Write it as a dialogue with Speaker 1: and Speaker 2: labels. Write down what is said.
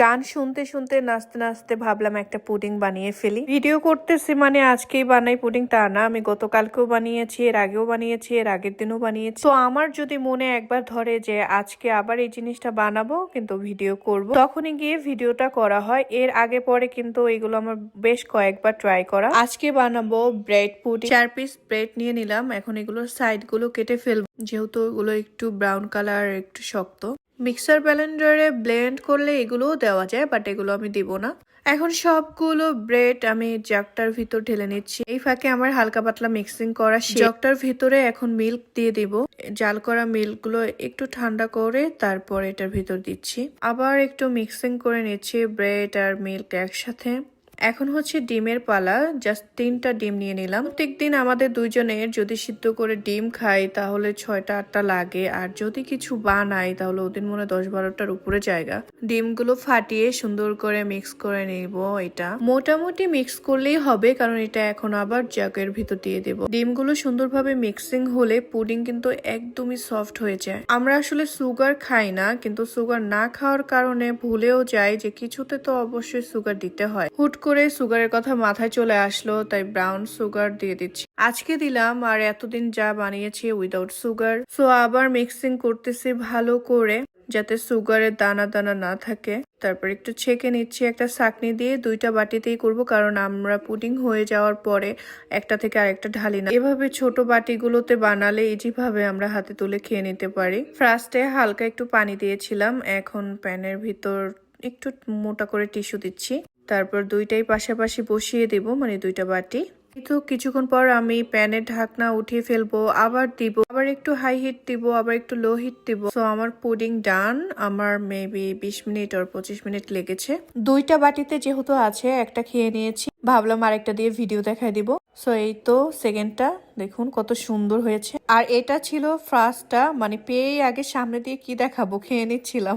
Speaker 1: গান শুনতে শুনতে নাচতে নাচতে ভাবলাম একটা পুডিং বানিয়ে ফেলি। ভিডিও করতেছি মানে আজকেই বানাই পুডিং তা না, আমি গতকালকেও বানিয়েছি, এর আগেও বানিয়েছি, এর আগের দিনও বানিয়েছি। তো আমার যদি মনে একবার ধরে যে আজকে আবার এই জিনিসটা বানাবো কিন্তু ভিডিও করব, তখনই গিয়ে ভিডিওটা করা হয়। এর আগে পরে কিন্তু এগুলো আমার বেশ কয়েকবার ট্রাই করা। আজকে বানাবো ব্রেড পুডিং। 4 পিস ব্রেড নিয়ে নিলাম, এখন এগুলোর সাইড গুলো কেটে ফেলবো যেহেতু এগুলো একটু ব্রাউন কালার, একটু শক্ত। মিক্সার ব্লেন্ডারে ব্লেন্ড করলে এগুলোও দেওয়া যায়, বাট এগুলো আমি দিব না। এখন সবগুলো ব্রেড আমি জগটার ভিতর ঢেলে নিচ্ছি। এই ফাঁকে আমার হালকা পাতলা মিক্সিং করা জগটার ভিতরে এখন মিল্ক দিয়ে দিব। জাল করা মিল্ক গুলো একটু ঠান্ডা করে তারপর এটার ভিতর দিচ্ছি। আবার একটু মিক্সিং করে নিচ্ছি ব্রেড আর মিল্ক একসাথে। এখন হচ্ছে ডিমের পালা, জাস্ট 3টা ডিম নিয়ে নিলাম। প্রত্যেকদিন আমাদের দুইজনের যদি সিদ্ধ করে ডিম খাই তাহলে 6টা 8টা লাগে, আর যদি কিছু বানাই তাহলে ওদিন মনে 10-12টার উপরে জায়গা। ডিমগুলো ফাটিয়ে সুন্দর করে মিক্স করে নিব। এটা মোটামুটি মিক্স করলেই হবে, কারণ এটা এখন আবার জাগের ভিতর দিয়ে দেব। ডিমগুলো সুন্দরভাবে মিক্সিং হলে পুডিং কিন্তু একদমই সফট হয়ে যায়। আমরা আসলে সুগার খাই না, কিন্তু সুগার না খাওয়ার কারণে ভুলেও যাই যে কিছুতে তো অবশ্যই সুগার দিতে হয়। হুট করে সুগারের কথা মাথায় চলে আসলো, তাই ব্রাউন সুগার দিয়ে দিচ্ছি। আজকে দিলাম, আর এতদিন যা বানিয়েছি উইদাউট সুগার। সো আবার মিক্সিং করতেছি ভালো করে যাতে সুগারের দানা দানা না থাকে। তারপর একটু ছেঁকে নিচ্ছি একটা ছাঁকনি দিয়ে। 2টা বাটিতেই করব, কারণ আমরা পুডিং হয়ে যাওয়ার পরে একটা থেকে আরেকটা ঢালি না। এভাবে ছোট বাটিগুলোতে বানালে ইজিভাবে আমরা হাতে তুলে খেয়ে নিতে পারি। ফার্স্টে হালকা একটু পানি দিয়েছিলাম, এখন প্যানের ভিতর একটু মোটা করে টিস্যু দিচ্ছি। তারপর 2টাই পাশাপাশি বসিয়ে দেব, মানে 2টা বাটি। তো কিছুক্ষণ পর আমি প্যানের ঢাকনা উঠিয়ে ফেলবো, আবার দিব, আবার একটু হাই হিট দিব, আবার একটু লো হিট দিব। সো আমার পুডিং ডান। আমার মেবি 20 মিনিট আর 25 মিনিট লেগেছে। 2টা বাটিতে যেহেতু আছে, একটা খেয়ে নিয়েছি, ভাবলাম আরেকটা দিয়ে ভিডিও দেখাই দিব। সো এই তো সেকেন্ডটা, দেখুন কত সুন্দর হয়েছে। আর এটা ছিল ফার্স্টটা, মানে পেয়ে আগে সামনে দিয়ে কি দেখাবো, খেয়ে নিচ্ছিলাম।